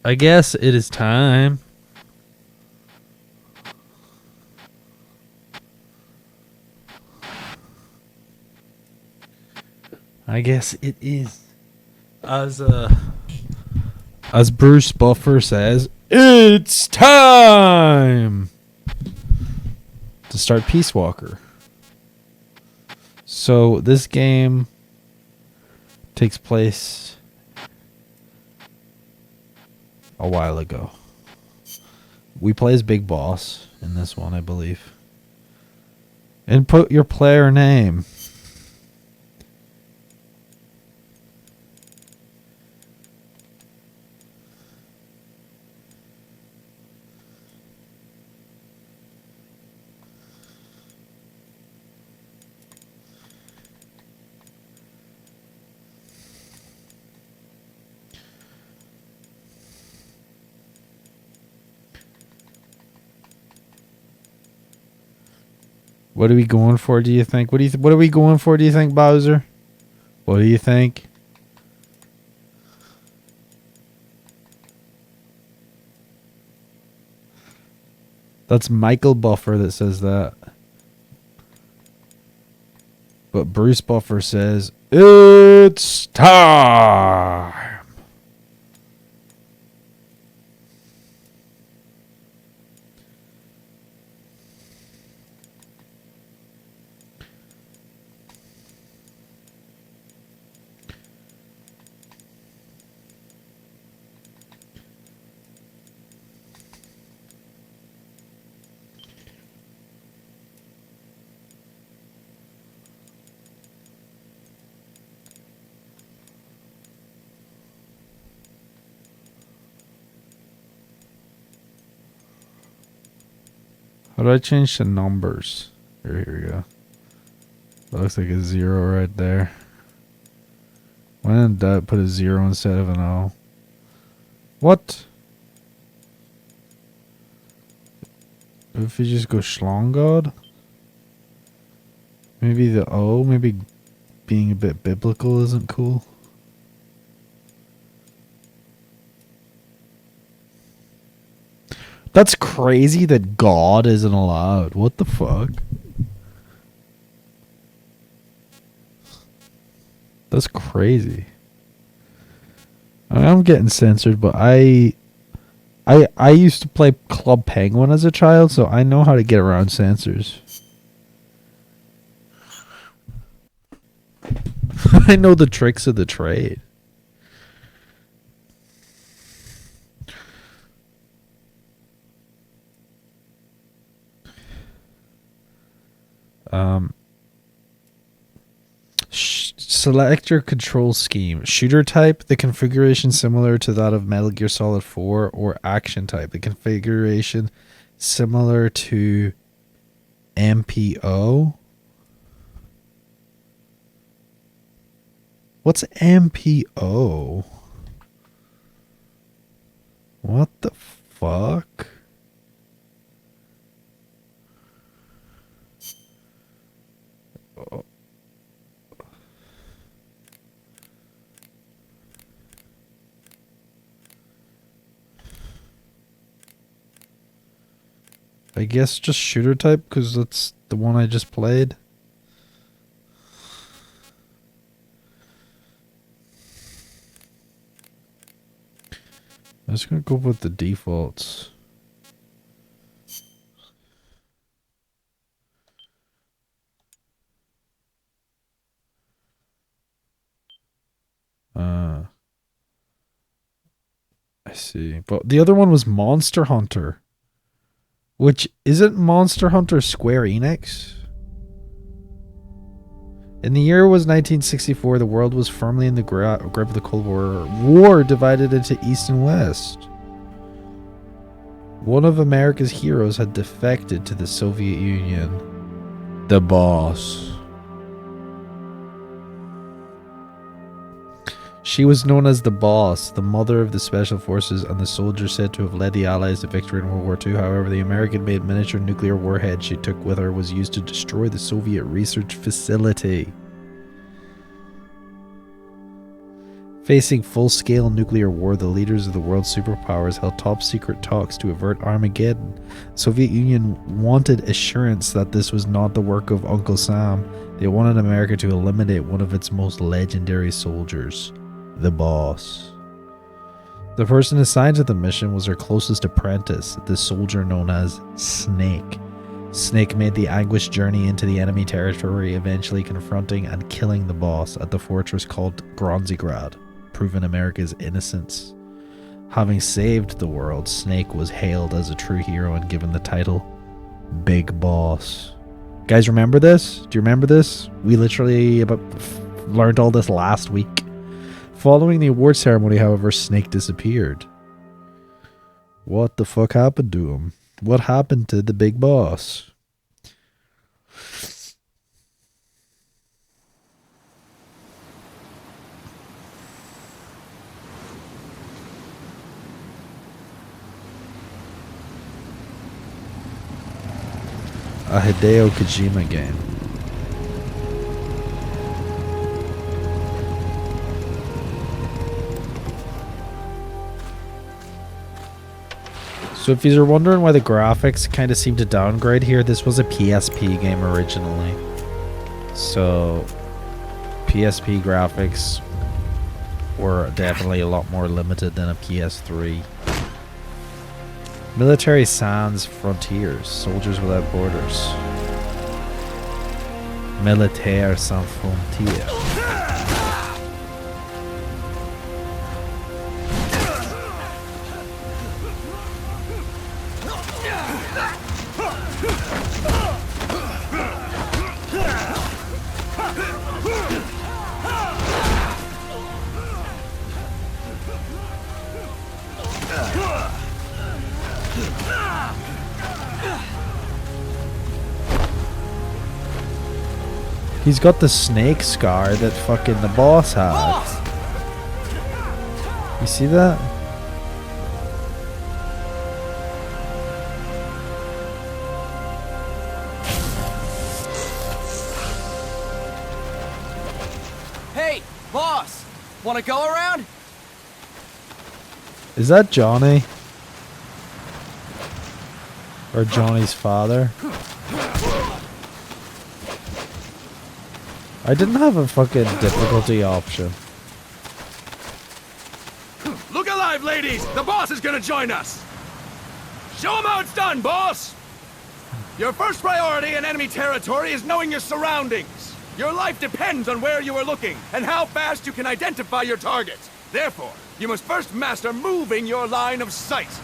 I guess it is time. I guess it is. As Bruce Buffer says, it's time to start Peace Walker. So this game takes place a while ago. We play as Big Boss in this one, I believe. Input your player name. What are we going for, do you think? What are we going for, do you think, Bowser? What do you think? That's Michael Buffer that says that. But Bruce Buffer says, it's time. How do I change the numbers? Here we go. That looks like a 0 right there. Why didn't that put a 0 instead of an O? What? If you just go Schlongod? Maybe the O, maybe being a bit biblical isn't cool. That's crazy that God isn't allowed. What the fuck? That's crazy. I mean, I'm getting censored, but I used to play Club Penguin as a child, so I know how to get around censors. I know the tricks of the trade. Select your control scheme. Shooter type, the configuration similar to that of Metal Gear Solid 4, or action type, the configuration similar to MPO. What's MPO? What the fuck? Oh. I guess just shooter type, because that's the one I just played. I'm just going to go with the defaults. I see. But the other one was Monster Hunter. Which, isn't Monster Hunter Square Enix? In the year was 1964, the world was firmly in the grip of the Cold War. War divided into East and West. One of America's heroes had defected to the Soviet Union. The boss. She was known as the Boss, the mother of the Special Forces, and the soldier said to have led the Allies to victory in World War II. However, the American-made miniature nuclear warhead she took with her was used to destroy the Soviet research facility. Facing full-scale nuclear war, the leaders of the world's superpowers held top-secret talks to avert Armageddon. The Soviet Union wanted assurance that this was not the work of Uncle Sam. They wanted America to eliminate one of its most legendary soldiers, the boss. The person assigned to the mission was her closest apprentice, the soldier known as Snake. Snake made the anguished journey into the enemy territory, eventually confronting and killing the boss at the fortress called Gronzigrad, proving America's innocence. Having saved the world, Snake was hailed as a true hero and given the title Big Boss. Guys, remember this? Do you remember this? We literally learned all this last week. Following the award ceremony, however, Snake disappeared. What the fuck happened to him? What happened to the Big Boss? A Hideo Kojima game. So if you're wondering why the graphics kind of seem to downgrade here, this was a PSP game originally. So PSP graphics were definitely a lot more limited than a PS3. Military Sans Frontiers, Soldiers Without Borders. Militaire Sans Frontières. He's got the snake scar that fucking the boss had. You see that? Hey, boss! Wanna go around? Is that Johnny? Or Johnny's father? I didn't have a fucking difficulty option. Look alive, ladies! The boss is gonna join us! Show him how it's done, boss! Your first priority in enemy territory is knowing your surroundings. Your life depends on where you are looking and how fast you can identify your target. Therefore, you must first master moving your line of sight.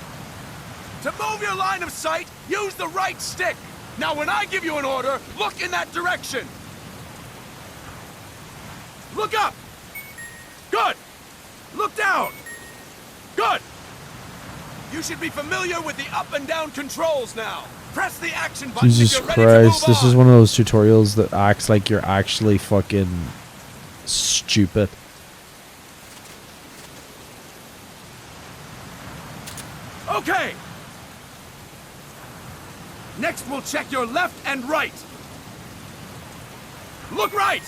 To move your line of sight, use the right stick. Now when I give you an order, look in that direction. Look up! Good! Look down! Good! You should be familiar with the up and down controls now. Press the action button Jesus if you're ready to move Christ, this is one of those tutorials that acts like you're actually fucking stupid. Okay! Next we'll check your left and right. Look right!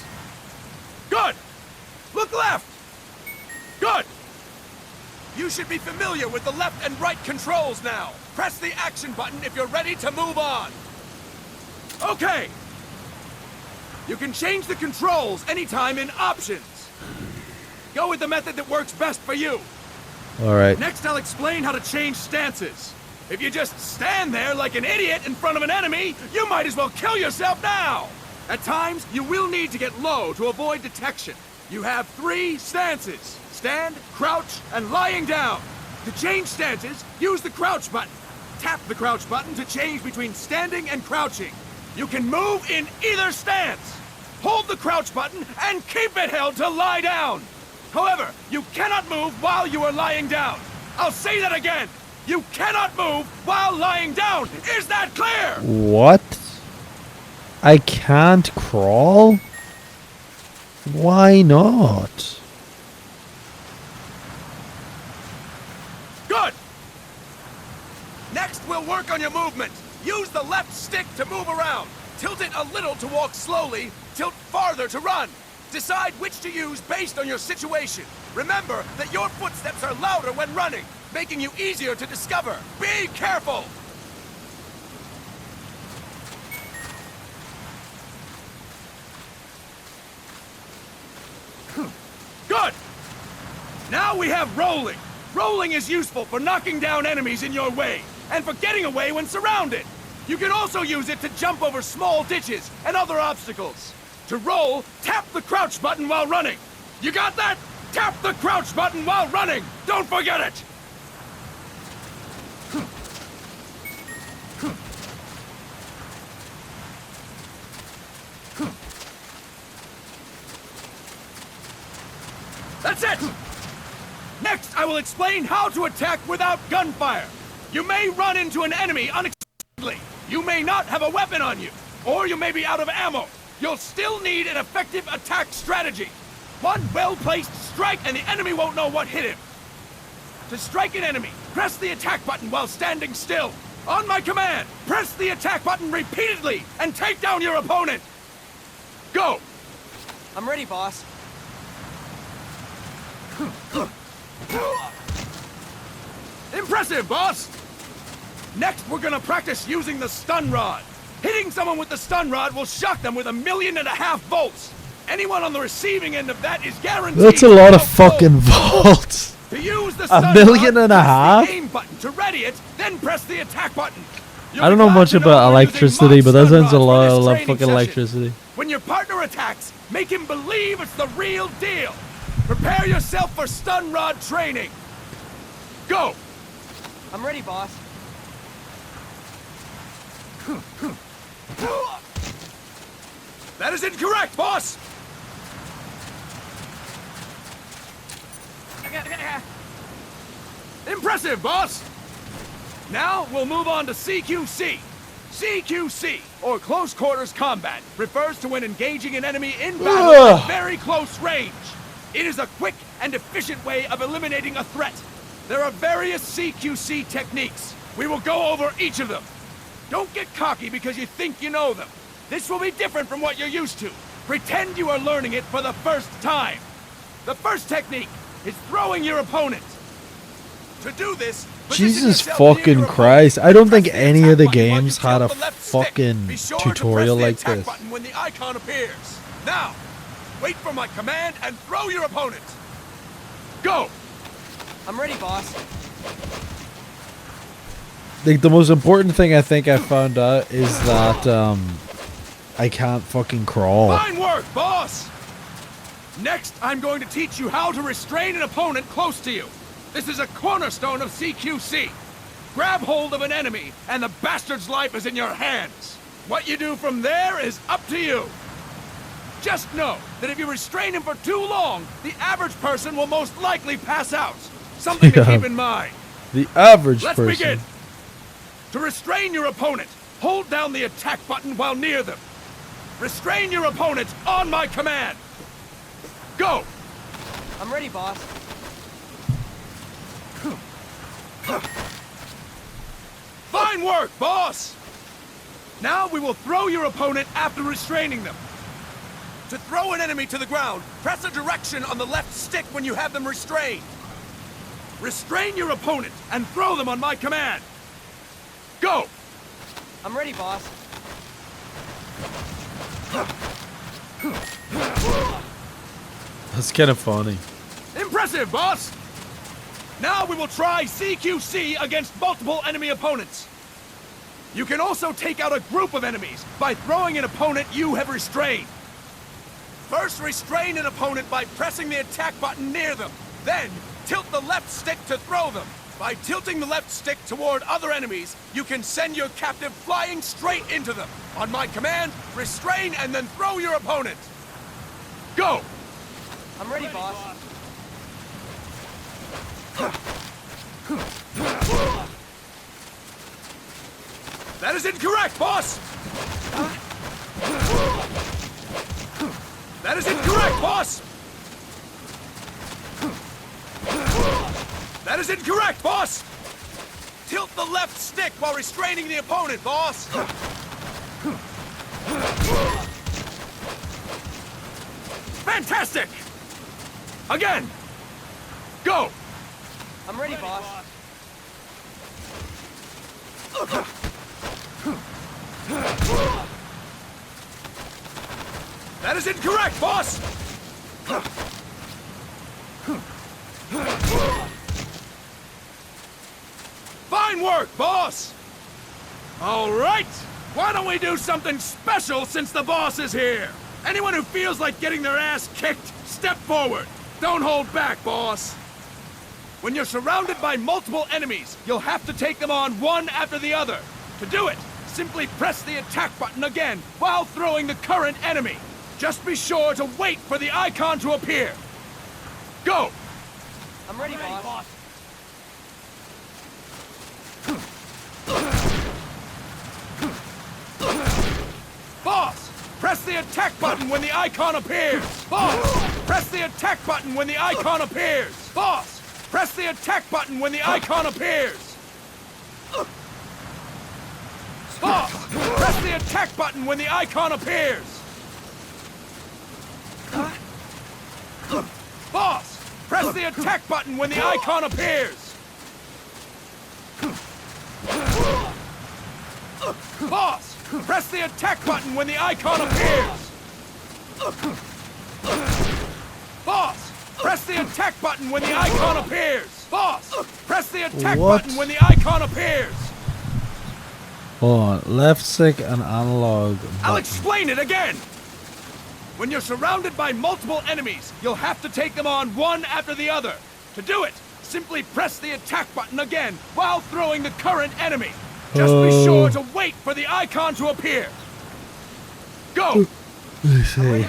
Good! Look left! Good! You should be familiar with the left and right controls now. Press the action button if you're ready to move on. Okay! You can change the controls anytime in options. Go with the method that works best for you. Alright. Next I'll explain how to change stances. If you just stand there like an idiot in front of an enemy, you might as well kill yourself now! At times, you will need to get low to avoid detection. You have 3 stances: stand, crouch, and lying down. To change stances, use the crouch button. Tap the crouch button to change between standing and crouching. You can move in either stance. Hold the crouch button and keep it held to lie down. However, you cannot move while you are lying down. I'll say that again. You cannot move while lying down. Is that clear? What? I can't crawl? Why not? Good! Next, we'll work on your movement. Use the left stick to move around. Tilt it a little to walk slowly, tilt farther to run. Decide which to use based on your situation. Remember that your footsteps are louder when running, making you easier to discover. Be careful! Good! Now we have rolling. Rolling is useful for knocking down enemies in your way, and for getting away when surrounded. You can also use it to jump over small ditches and other obstacles. To roll, tap the crouch button while running. You got that? Tap the crouch button while running! Don't forget it! That's it! Next, I will explain how to attack without gunfire. You may run into an enemy unexpectedly. You may not have a weapon on you, or you may be out of ammo. You'll still need an effective attack strategy. One well-placed strike and the enemy won't know what hit him. To strike an enemy, press the attack button while standing still. On my command, press the attack button repeatedly and take down your opponent. Go! I'm ready, boss. Impressive, boss! Next, we're gonna practice using the stun rod. Hitting someone with the stun rod will shock them with 1.5 million volts. Anyone on the receiving end of that is guaranteed. That's a lot of fucking volts. To use the stun 1.5 million? rod, press the aim button to ready it, then press the attack button. I don't know much about electricity, but that sounds a lot of fucking electricity. When your partner attacks, make him believe it's the real deal. Prepare yourself for stun rod training. Go! I'm ready, boss. That is incorrect, boss! Impressive, boss! Now, we'll move on to CQC. CQC, or Close Quarters Combat, refers to when engaging an enemy in battle at very close range. It is a quick and efficient way of eliminating a threat. There are various CQC techniques. We will go over each of them. Don't get cocky because you think you know them. This will be different from what you're used to. Pretend you are learning it for the first time. The first technique is throwing your opponent. To do this, Jesus fucking Christ. I don't think any of the games had a fucking tutorial like this. When the icon appears. Now, wait for my command and throw your opponent. Go! I'm ready, boss. Like, the most important thing I think I found out is that I can't fucking crawl. Fine work, boss! Next, I'm going to teach you how to restrain an opponent close to you. This is a cornerstone of CQC. Grab hold of an enemy, and the bastard's life is in your hands. What you do from there is up to you. Just know that if you restrain him for too long, the average person will most likely pass out. Something to keep in mind. The average person. Let's begin. To restrain your opponent, hold down the attack button while near them. Restrain your opponent on my command. Go! I'm ready, boss. Fine work, boss! Now we will throw your opponent after restraining them. To throw an enemy to the ground, press a direction on the left stick when you have them restrained. Restrain your opponent and throw them on my command. Go! I'm ready, boss. That's kind of funny. Impressive, boss! Now we will try CQC against multiple enemy opponents. You can also take out a group of enemies by throwing an opponent you have restrained. First, restrain an opponent by pressing the attack button near them. Then, tilt the left stick to throw them. By tilting the left stick toward other enemies, you can send your captive flying straight into them. On my command, restrain and then throw your opponent. Go! I'm ready, boss. That is incorrect, boss! That is incorrect, boss! That is incorrect, boss! Tilt the left stick while restraining the opponent, boss! Fantastic! Again! Go! I'm ready, boss. That is incorrect, boss! Fine work, boss! All right! Why don't we do something special since the boss is here? Anyone who feels like getting their ass kicked, step forward. Don't hold back, boss. When you're surrounded by multiple enemies, you'll have to take them on one after the other. To do it, simply press the attack button again while throwing the current enemy. Just be sure to wait for the icon to appear. Go! I'm ready, boss. Boss! Press the attack button when the icon appears! Boss! Press the attack button when the icon appears! Boss! Press the attack button when the icon appears! Boss! Press the attack button when the icon appears! Boss! Press the attack button when the icon appears! Boss! Press the attack button when the icon appears! Boss! Press the attack button when the icon appears! Boss! Press the attack button when the icon appears! Hold on. Left stick and analog button. I'll explain it again! When you're surrounded by multiple enemies, you'll have to take them on one after the other. To do it, simply press the attack button again while throwing the current enemy. Just be sure to wait for the icon to appear. Go! Let's see.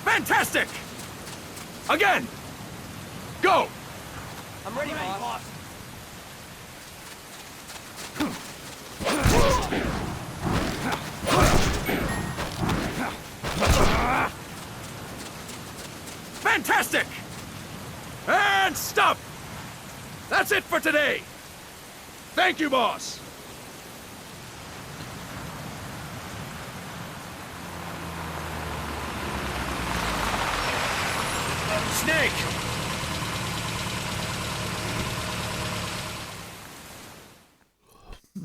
Fantastic! Again! Go! I'm ready, boss. Fantastic! And stop! That's it for today! Thank you, boss! Snake!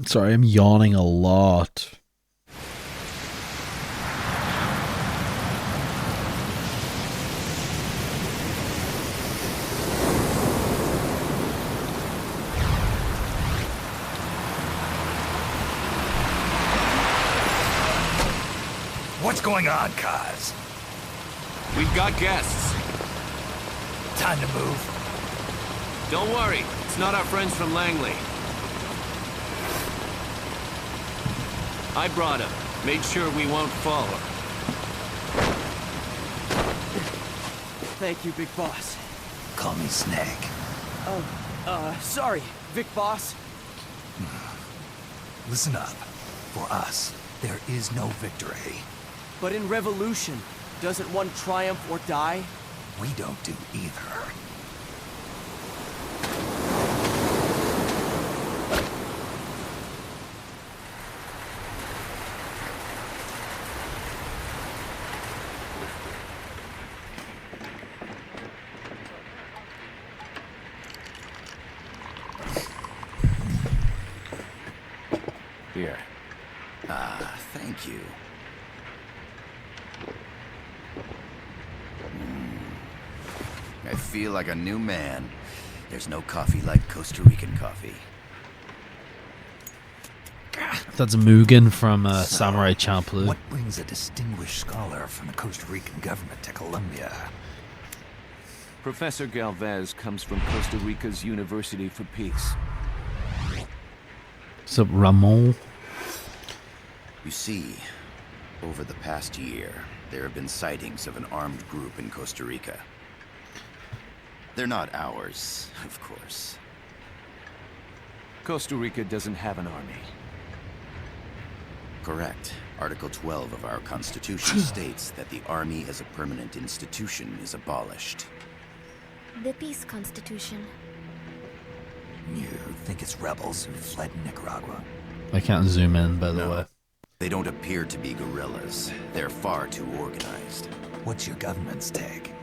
Sorry, I'm yawning a lot. What's going on, Kaz? We've got guests. Time to move. Don't worry, it's not our friends from Langley. I brought him. Made sure we won't fall. Thank you, big boss. Call me Snake. Sorry, Vic boss. Listen up. For us, there is no victory. But in revolution, doesn't one triumph or die? We don't do either. Here. Thank you. I feel like a new man. There's no coffee like Costa Rican coffee. That's Mugen from Samurai Champloo. What brings a distinguished scholar from the Costa Rican government to Colombia? Professor Galvez comes from Costa Rica's University for Peace. What's up, Ramon? You see, over the past year, there have been sightings of an armed group in Costa Rica. They're not ours, of course. Costa Rica doesn't have an army. Correct. Article 12 of our Constitution states that the Army as a permanent institution is abolished. The Peace Constitution. You think it's rebels who fled Nicaragua? I can't zoom in, by the No. way. They don't appear to be guerrillas. They're far too organized. What's your government's take?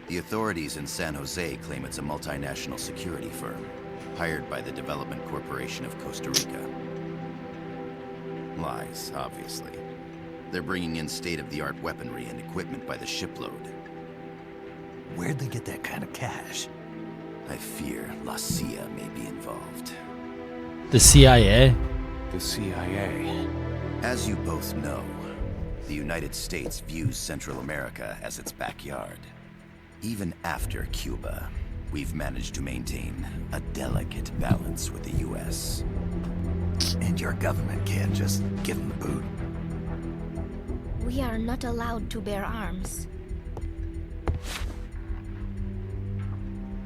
The authorities in San Jose claim it's a multinational security firm, hired by the Development Corporation of Costa Rica. Lies, obviously. They're bringing in state-of-the-art weaponry and equipment by the shipload. Where'd they get that kind of cash? I fear La CIA may be involved. The CIA? The CIA. As you both know, the United States views Central America as its backyard. Even after Cuba, we've managed to maintain a delicate balance with the US. And your government can't just give them the boot? We are not allowed to bear arms.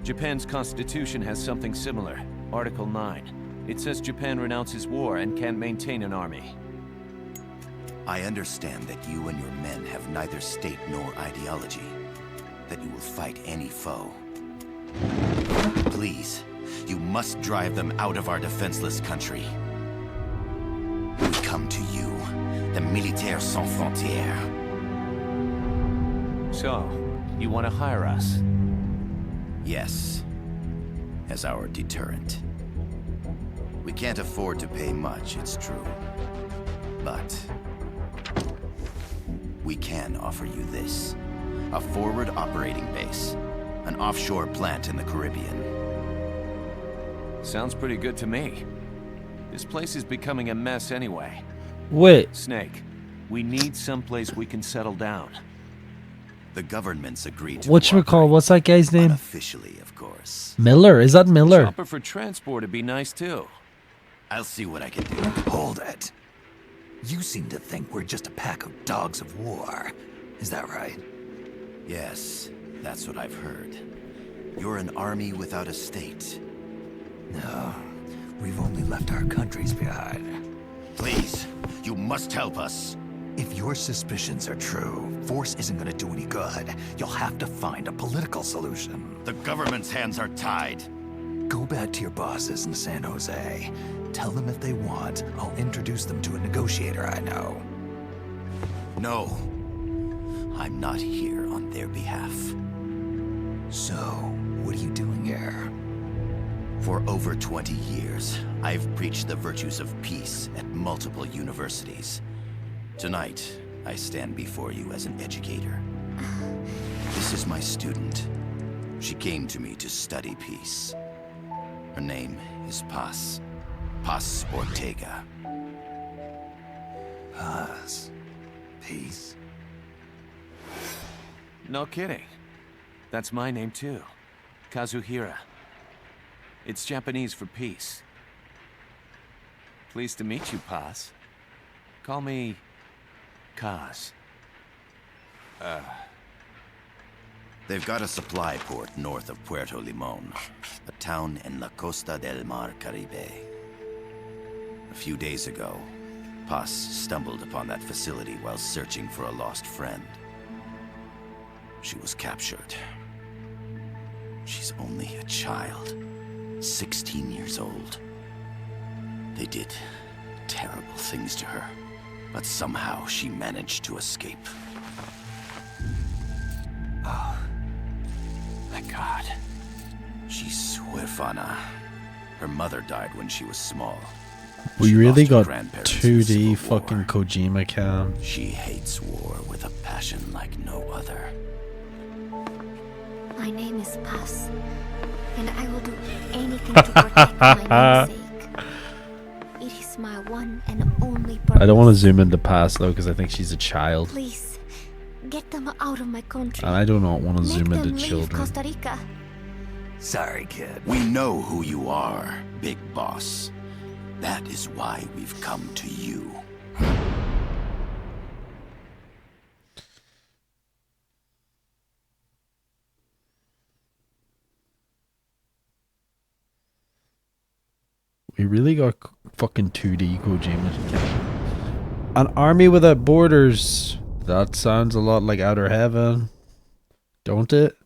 Japan's constitution has something similar. Article 9. It says Japan renounces war and can't maintain an army. I understand that you and your men have neither state nor ideology. That you will fight any foe. Please, you must drive them out of our defenseless country. We come to you, the Militaires Sans Frontières. So, you want to hire us? Yes, as our deterrent. We can't afford to pay much, it's true. But we can offer you this. A forward operating base. An offshore plant in the Caribbean. Sounds pretty good to me. This place is becoming a mess anyway. Wait. Snake, we need someplace we can settle down. The governments agreed to Whatchamacallit, cooperate. what's that guy's name? Unofficially, of course. Miller, is that Miller? Chopper for transport would be nice too. I'll see what I can do. Hold it. You seem to think we're just a pack of dogs of war. Is that right? Yes, that's what I've heard. You're an army without a state. No, we've only left our countries behind. Please, you must help us. If your suspicions are true, force isn't gonna do any good. You'll have to find a political solution. The government's hands are tied. Go back to your bosses in San Jose. Tell them if they want, I'll introduce them to a negotiator I know. No, I'm not here on their behalf. So, what are you doing here? For over 20 years, I've preached the virtues of peace at multiple universities. Tonight, I stand before you as an educator. This is my student. She came to me to study peace. Her name is Paz. Paz Ortega. Paz. Peace. No kidding. That's my name too. Kazuhira. It's Japanese for peace. Pleased to meet you, Paz. Call me Kaz. They've got a supply port north of Puerto Limon, a town in La Costa del Mar Caribe. A few days ago, Paz stumbled upon that facility while searching for a lost friend. She was captured. She's only a child, 16 years old. They did terrible things to her, but somehow she managed to escape. Thank God. She's huérfana. Her mother died when she was small. We She really lost her got grandparents in 2D Civil fucking War. Kojima cam. She hates war with a passion like no other. My name is Paz, and I will do anything to protect my namesake. It is my one and only purpose. I don't want to zoom into past though because I think she's a child. Please, get them out of my country. And I do not want to Make zoom them into leave children. Costa Rica. Sorry, kid. We know who you are, Big Boss. That is why we've come to you. We really got fucking 2D Kojima. An army without borders. That sounds a lot like Outer Heaven. Don't it?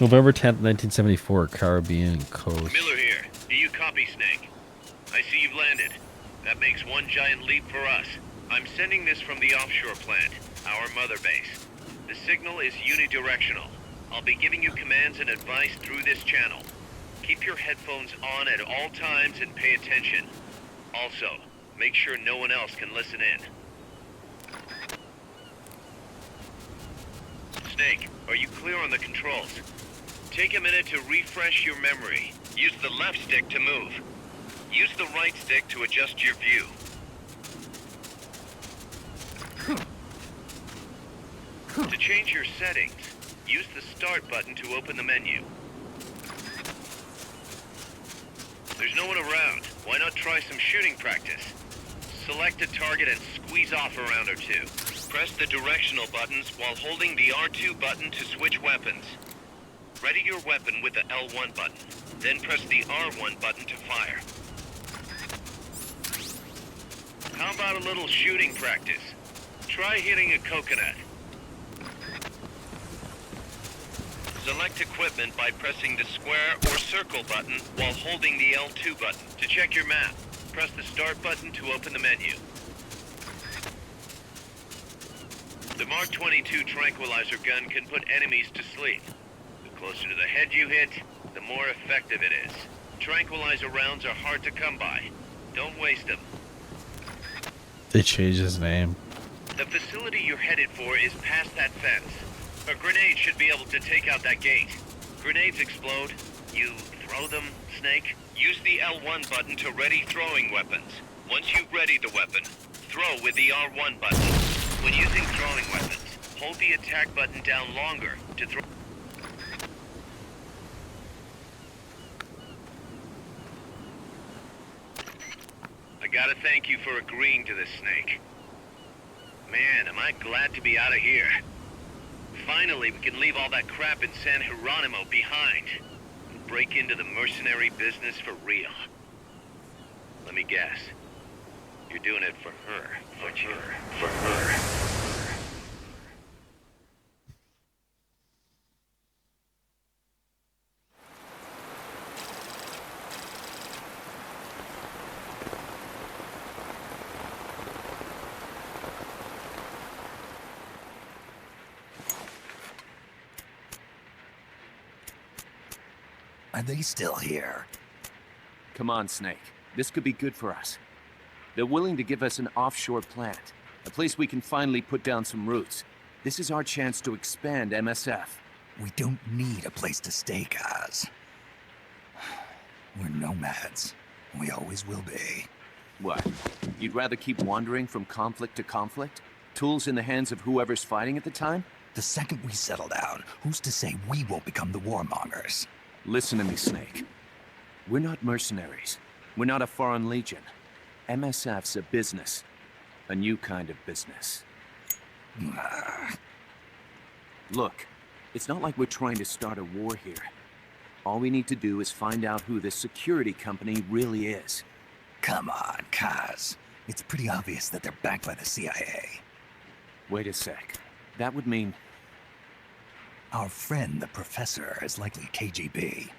November 10th, 1974, Caribbean coast. Miller here. Do you copy, Snake? I see you've landed. That makes one giant leap for us. I'm sending this from the offshore plant, our mother base. The signal is unidirectional. I'll be giving you commands and advice through this channel. Keep your headphones on at all times and pay attention. Also, make sure no one else can listen in. Snake, are you clear on the controls? Take a minute to refresh your memory. Use the left stick to move. Use the right stick to adjust your view. To change your settings, use the start button to open the menu. There's no one around. Why not try some shooting practice? Select a target and squeeze off a round or two. Press the directional buttons while holding the R2 button to switch weapons. Ready your weapon with the L1 button. Then press the R1 button to fire. How about a little shooting practice? Try hitting a coconut. Select equipment by pressing the square or circle button while holding the L2 button. To check your map, press the start button to open the menu. The Mark 22 tranquilizer gun can put enemies to sleep. The closer to the head you hit, the more effective it is. Tranquilizer rounds are hard to come by. Don't waste them. They changed his name. The facility you're headed for is past that fence. A grenade should be able to take out that gate. Grenades explode. You throw them, Snake? Use the L1 button to ready throwing weapons. Once you've readied the weapon, throw with the R1 button. When using throwing weapons, hold the attack button down longer to throw. I gotta thank you for agreeing to this, Snake. Man, am I glad to be out of here. Finally, we can leave all that crap in San Geronimo behind and break into the mercenary business for real. Let me guess. You're doing it for her, aren't you? For her. Are they still here? Come on, Snake. This could be good for us. They're willing to give us an offshore plant, a place we can finally put down some roots. This is our chance to expand MSF. We don't need a place to stay, guys. We're nomads. We always will be. What? You'd rather keep wandering from conflict to conflict? Tools in the hands of whoever's fighting at the time? The second we settle down, who's to say we won't become the warmongers? Listen to me, Snake. We're not mercenaries. We're not a foreign legion. MSF's a business. A new kind of business. Look, it's not like we're trying to start a war here. All we need to do is find out who this security company really is. Come on, Kaz. It's pretty obvious that they're backed by the CIA. Wait a sec. That would mean... Our friend, the Professor, is likely KGB.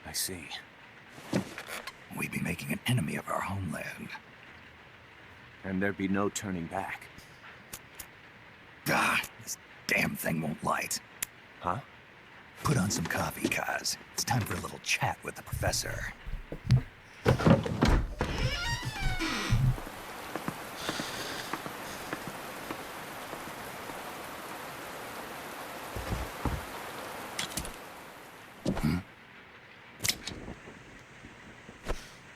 I see. We'd be making an enemy of our homeland. And there'd be no turning back. Ah, this damn thing won't light. Huh? Put on some coffee, Kaz. It's time for a little chat with the Professor.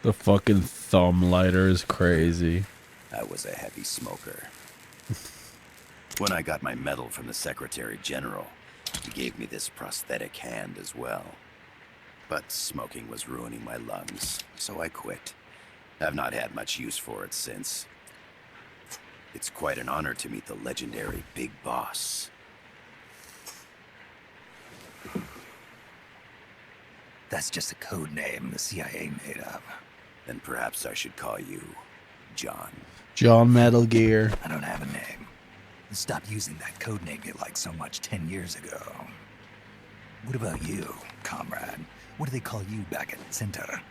The fucking thumb lighter is crazy. I was a heavy smoker. When I got my medal from the Secretary General, he gave me this prosthetic hand as well. But smoking was ruining my lungs, so I quit. I've not had much use for it since. It's quite an honor to meet the legendary Big Boss. That's just a code name the CIA made up. Then perhaps I should call you John. John Metal Gear. I don't have a name. Stop using that code name you liked so much 10 years ago. What about you, comrade? What do they call you back at Center?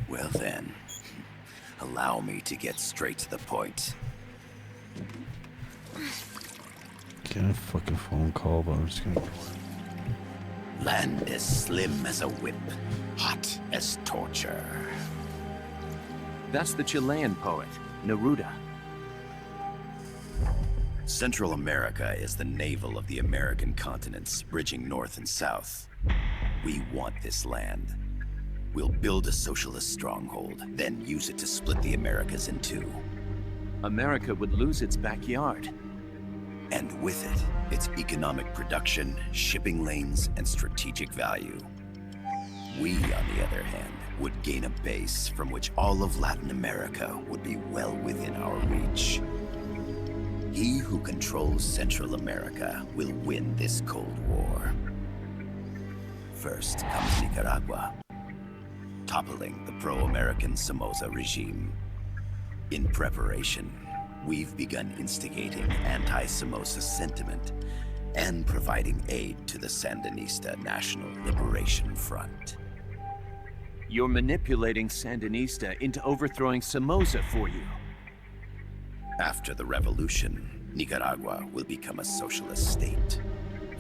Well then, allow me to get straight to the point. Get a fucking phone call, but I'm just gonna. Land as slim as a whip, hot as torture. That's the Chilean poet, Neruda. Central America is the navel of the American continents, bridging north and south. We want this land. We'll build a socialist stronghold, then use it to split the Americas in two. America would lose its backyard. And with it, its economic production, shipping lanes, and strategic value. We, on the other hand, would gain a base from which all of Latin America would be well within our reach. He who controls Central America will win this Cold War. First comes Nicaragua, toppling the pro-American Somoza regime. In preparation, we've begun instigating anti-Somoza sentiment and providing aid to the Sandinista National Liberation Front. You're manipulating Sandinista into overthrowing Somoza for you. After the revolution, Nicaragua will become a socialist state.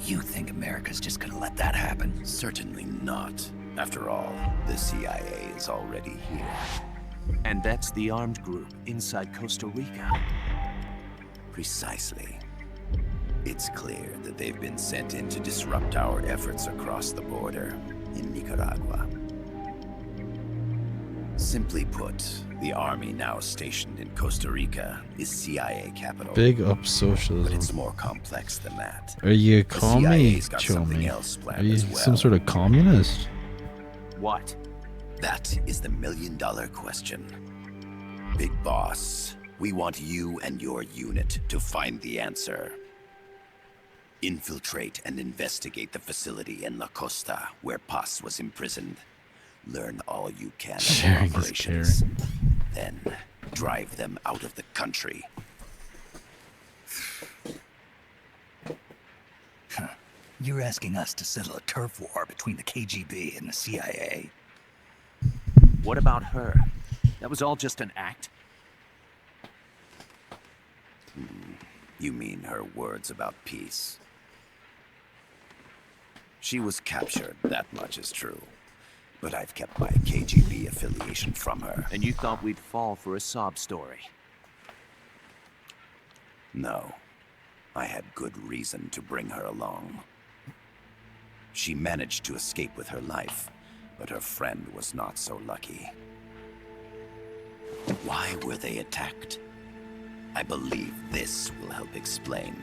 You think America's just gonna let that happen? Certainly not. After all, the CIA is already here. And that's the armed group inside Costa Rica. Precisely. It's clear that they've been sent in to disrupt our efforts across the border in Nicaragua. Simply put, the army now stationed in Costa Rica is CIA capital. Big up But socialism. it's more complex than that. Are you a The commie, CIA's got something Chomi? else Are planned you as well. some sort of communist? What? That is the million-dollar question. Big Boss, we want you and your unit to find the answer. Infiltrate and investigate the facility in La Costa where Paz was imprisoned. Learn all you can of Sharing the is operations. Then drive them out of the country. You're asking us to settle a turf war between the KGB and the CIA. What about her? That was all just an act? You mean her words about peace? She was captured, that much is true. But I've kept my KGB affiliation from her. And you thought we'd fall for a sob story? No. I had good reason to bring her along. She managed to escape with her life, but her friend was not so lucky. Why were they attacked? I believe this will help explain.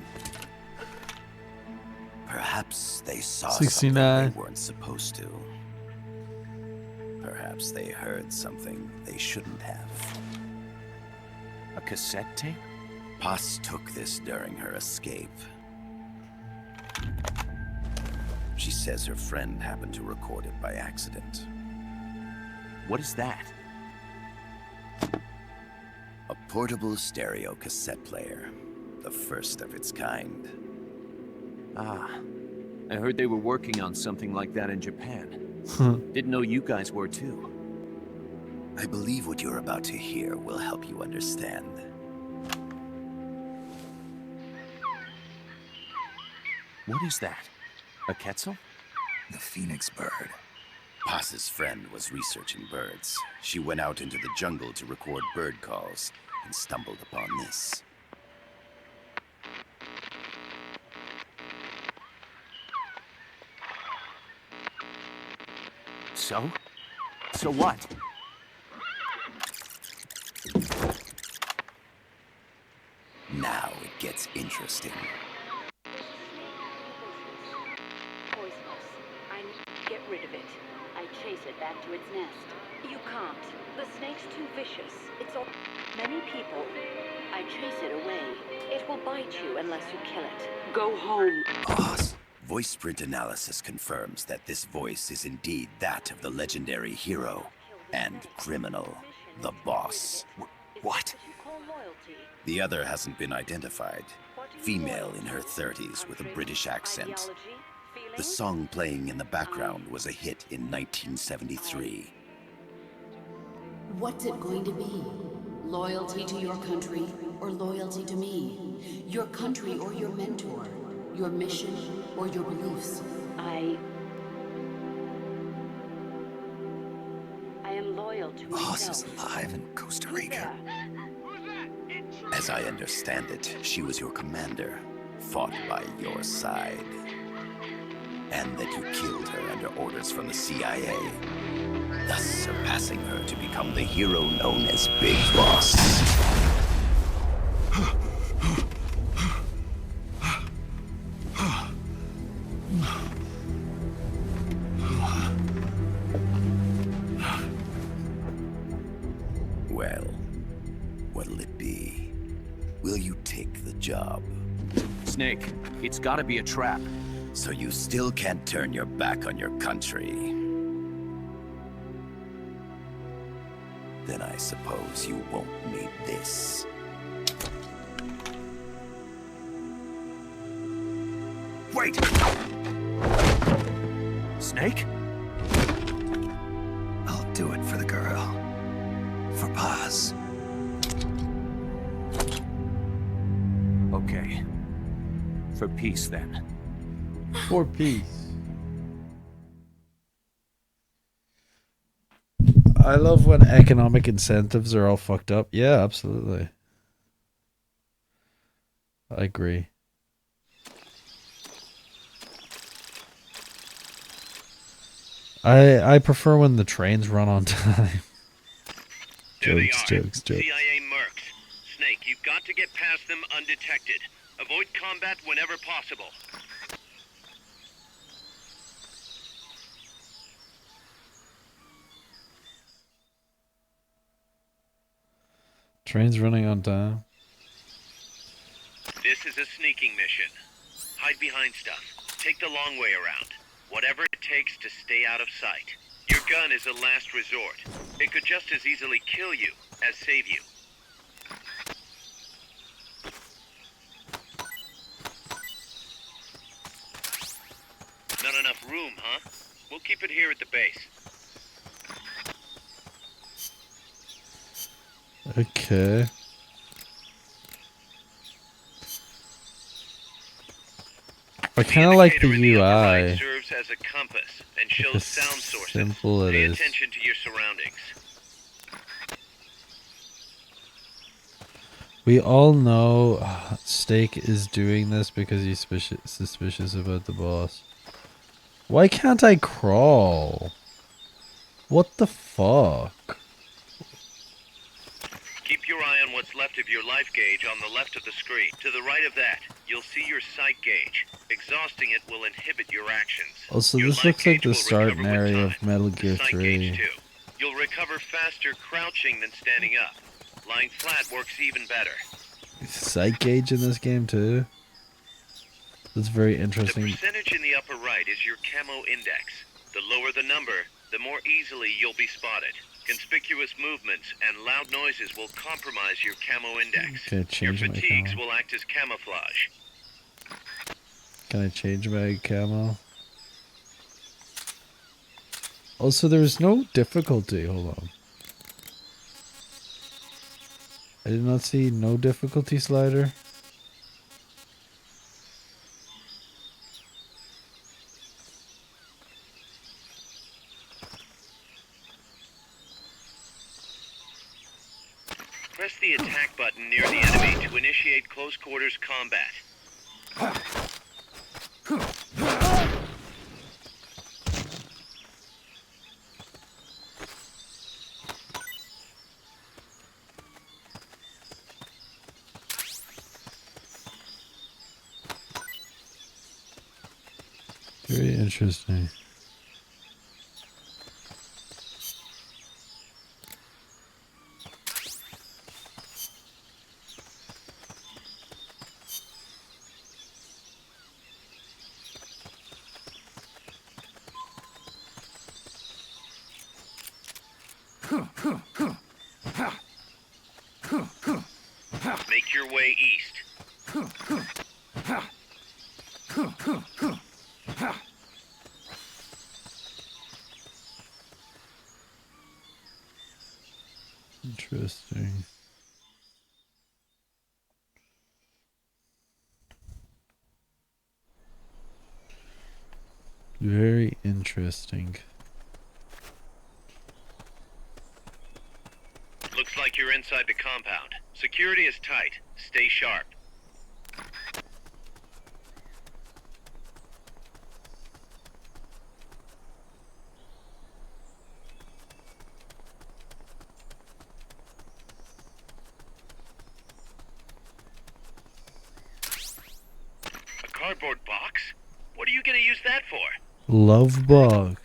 Perhaps they saw something 69. they weren't supposed to. Perhaps they heard something they shouldn't have. A cassette tape? Paz took this during her escape. She says her friend happened to record it by accident. What is that? A portable stereo cassette player. The first of its kind. Ah, I heard they were working on something like that in Japan. Didn't know you guys were too. I believe what you're about to hear will help you understand. What is that? A Quetzal? The Phoenix bird. Paz's friend was researching birds. She went out into the jungle to record bird calls and stumbled upon this. So? So what? Now it gets interesting. Poisonous. I need to get rid of it. I chase it back to its nest. You can't. The snake's too vicious. It's all... Many people. I chase it away. It will bite you unless you kill it. Go home. Paz. Voice print analysis confirms that this voice is indeed that of the legendary hero and criminal, the boss. What? The other hasn't been identified. Female in her 30s with a British accent. feeling? The song playing in the background was a hit in 1973. What's it going to be? Loyalty to your country or loyalty to me? Your country or your mentor? Your mission or your beliefs? I am loyal to Boss myself. is alive in Costa Rica. As I understand it, she was your commander, fought by your side. And that you killed her under orders from the CIA, thus surpassing her to become the hero known as Big Boss. Well, what'll it be? Will you take the job? Snake, it's gotta be a trap. So you still can't turn your back on your country? Then I suppose you won't need this. Wait! Snake? I'll do it for the girl. For Paz. Okay. For peace, then. For peace. I love when economic incentives are all fucked up. Yeah, absolutely. I agree. I prefer when the trains run on time. There they Jokes, are. jokes, jokes. CIA mercs. Snake, you've got to get past them undetected. Avoid combat whenever possible. Trains running on time. This is a sneaking mission. Hide behind stuff. Take the long way around. Whatever it takes to stay out of sight. Your gun is a last resort. It could just as easily kill you as save you. Not enough room, huh? We'll keep it here at the base. Okay. I kind of like the indicator in the upper right UI. serves as a compass and shows How sound sources. simple it Pay is. attention to your surroundings. We all know Steak is doing this because he's suspicious about the boss. Why can't I crawl? What the fuck? Keep your eye on what's left of your life gauge on the left of the screen. To the right of that, you'll see your sight gauge. Exhausting it will inhibit your actions. Also, Your this life looks like gauge the will starting recover with area of time. Metal The Gear sight 3. gauge too. You'll recover faster crouching than standing up. Lying flat works even better. Sight gauge in this game too? That's very The interesting. percentage in the upper right is your camo index. The lower the number, the more easily you'll be spotted. Conspicuous movements and loud noises will compromise your camo index. Can I change Your my fatigues camo? will act as camouflage. Can I change my camo? Also, there's no difficulty. Hold on. I did not see no difficulty slider. Press the attack button near the enemy to initiate close quarters combat. Very interesting. Make your way east. Very interesting. Looks like you're inside the compound. Security is tight. Stay sharp. A cardboard box? What are you gonna use that for? Love box.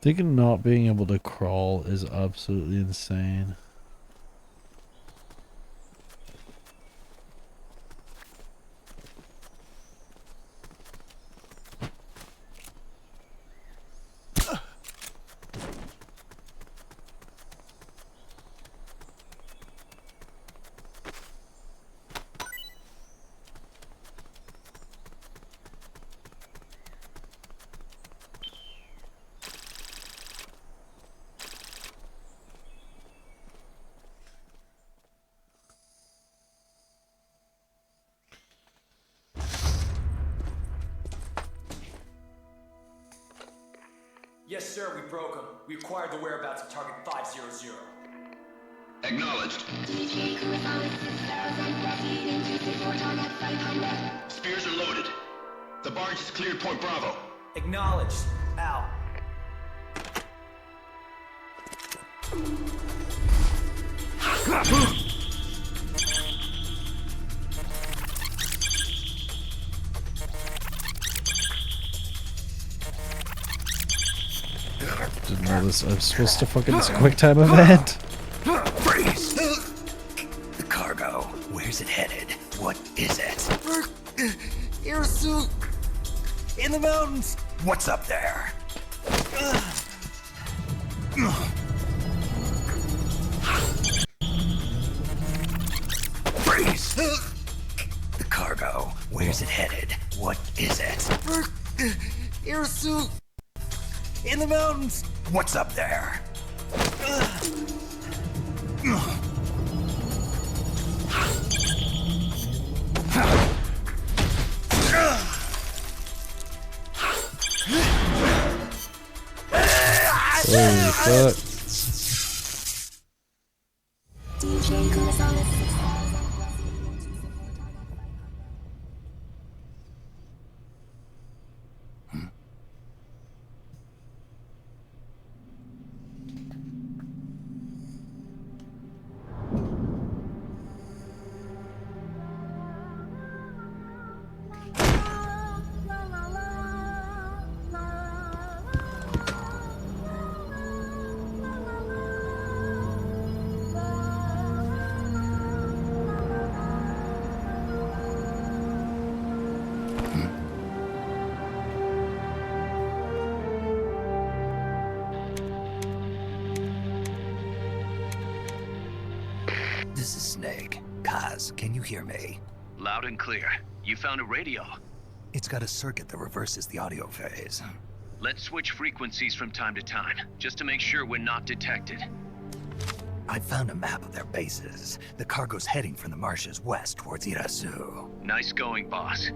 Thinking not being able to crawl is absolutely insane. Yes, sir, we broke them. We acquired the whereabouts of target 500. Acknowledged. Spears are loaded. The barge has cleared Point Bravo. Acknowledged. Out. Didn't know this. I'm supposed to fucking this quick time event. Freeze! The cargo. Where's it headed? What is it? Air suit! In the mountains! What's up there? Freeze! The cargo. Where's it headed? What is it? Air suit! In the mountains! What's up there? Holy fuck. This is Snake. Kaz, can you hear me? Loud and clear. You found a radio. It's got a circuit that reverses the audio phase. Let's switch frequencies from time to time, just to make sure we're not detected. I found a map of their bases. The cargo's heading from the marshes west towards Irasu. Nice going, boss.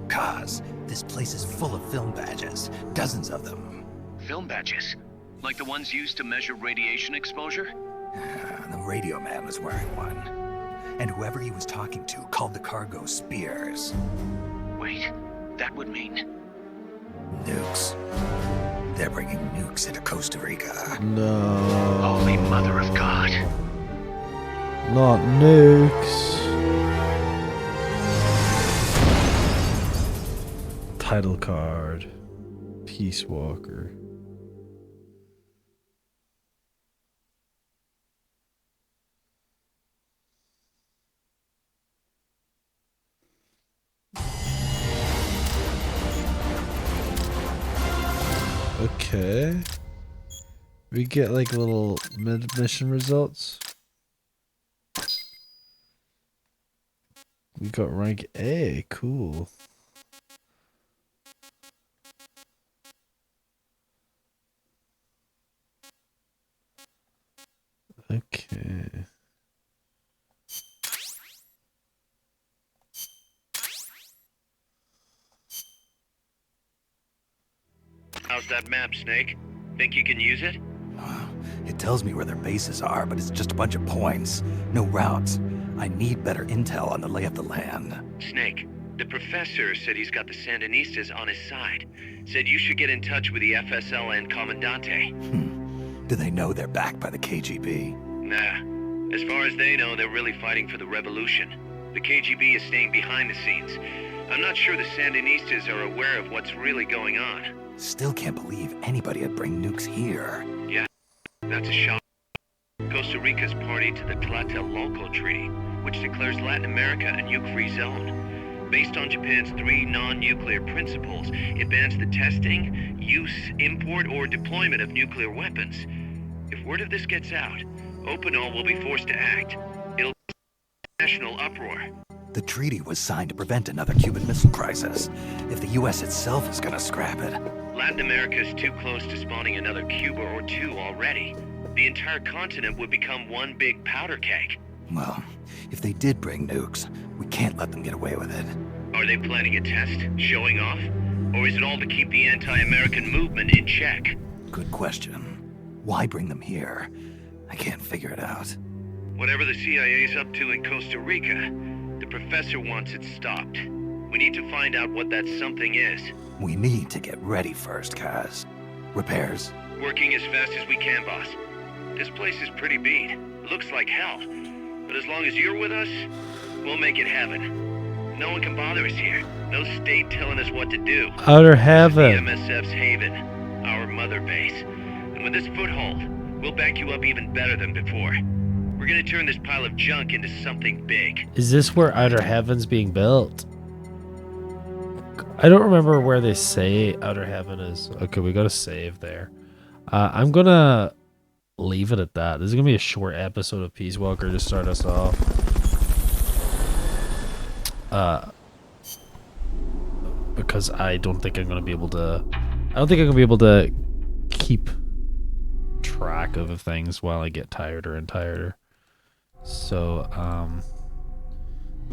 Kaz, this place is full of film badges. Dozens of them. Film badges? Like the ones used to measure radiation exposure? The radio man was wearing one. And whoever he was talking to called the cargo Spears. Wait, that would mean... Nukes. They're bringing nukes into Costa Rica. No. Holy Mother of God. Not nukes. Title card. Peace Walker. Okay. We get like little mid-mission results. We got rank A. Cool. Okay. How's that map, Snake? Think you can use it? It tells me where their bases are, but it's just a bunch of points. No routes. I need better intel on the lay of the land. Snake, the professor said he's got the Sandinistas on his side. Said you should get in touch with the FSL and Commandante. Do they know they're backed by the KGB? Nah. As far as they know, they're really fighting for the revolution. The KGB is staying behind the scenes. I'm not sure the Sandinistas are aware of what's really going on. Still can't believe anybody would bring nukes here. Yeah, that's a shock. Costa Rica's party to the Tlatelolco Treaty, which declares Latin America a nuke-free zone. Based on Japan's 3 non-nuclear principles, it bans the testing, use, import, or deployment of nuclear weapons. If word of this gets out, Opinol will be forced to act. It'll be a national uproar. The treaty was signed to prevent another Cuban Missile Crisis. If the U.S. itself is gonna scrap it... Latin America is too close to spawning another Cuba or two already. The entire continent would become one big powder keg. Well, if they did bring nukes, we can't let them get away with it. Are they planning a test? Showing off? Or is it all to keep the anti-American movement in check? Good question. Why bring them here? I can't figure it out. Whatever the CIA's up to in Costa Rica, the professor wants it stopped. We need to find out what that something is. We need to get ready first, Kaz. Repairs? Working as fast as we can, boss. This place is pretty beat. It looks like hell. But as long as you're with us, we'll make it heaven. No one can bother us here. No state telling us what to do. Outer heaven. The MSF's haven. Our mother base. And with this foothold, we'll back you up even better than before. We're gonna turn this pile of junk into something big. Is this where Outer Heaven's being built? I don't remember where they say Outer Heaven is. Okay, we got to save there. I'm gonna leave it at that. This is gonna be a short episode of Peace Walker to start us off. Because I don't think I'm gonna be able to. I don't think I'm gonna be able to keep track of things while I get tireder and tireder. So,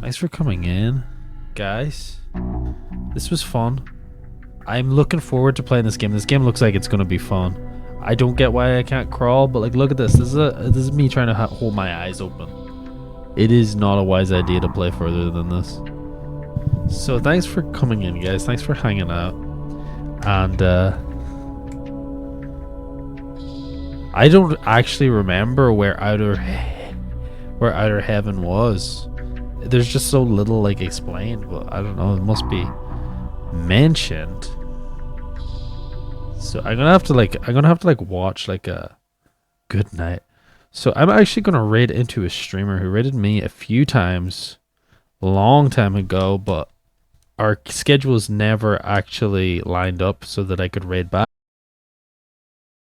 thanks for coming in, guys. This was fun. I'm looking forward to playing this game. This game looks like it's gonna be fun. I don't get why I can't crawl, but like, look at this. This is me trying to hold my eyes open. It is not a wise idea to play further than this. So thanks for coming in, guys. Thanks for hanging out. And I don't actually remember where Outer Heaven was. There's just so little like explained, but I don't know. It must be mentioned. So I'm gonna have to watch like a good night. So I'm actually gonna raid into a streamer who raided me a few times, a long time ago, but our schedules never actually lined up so that I could raid back.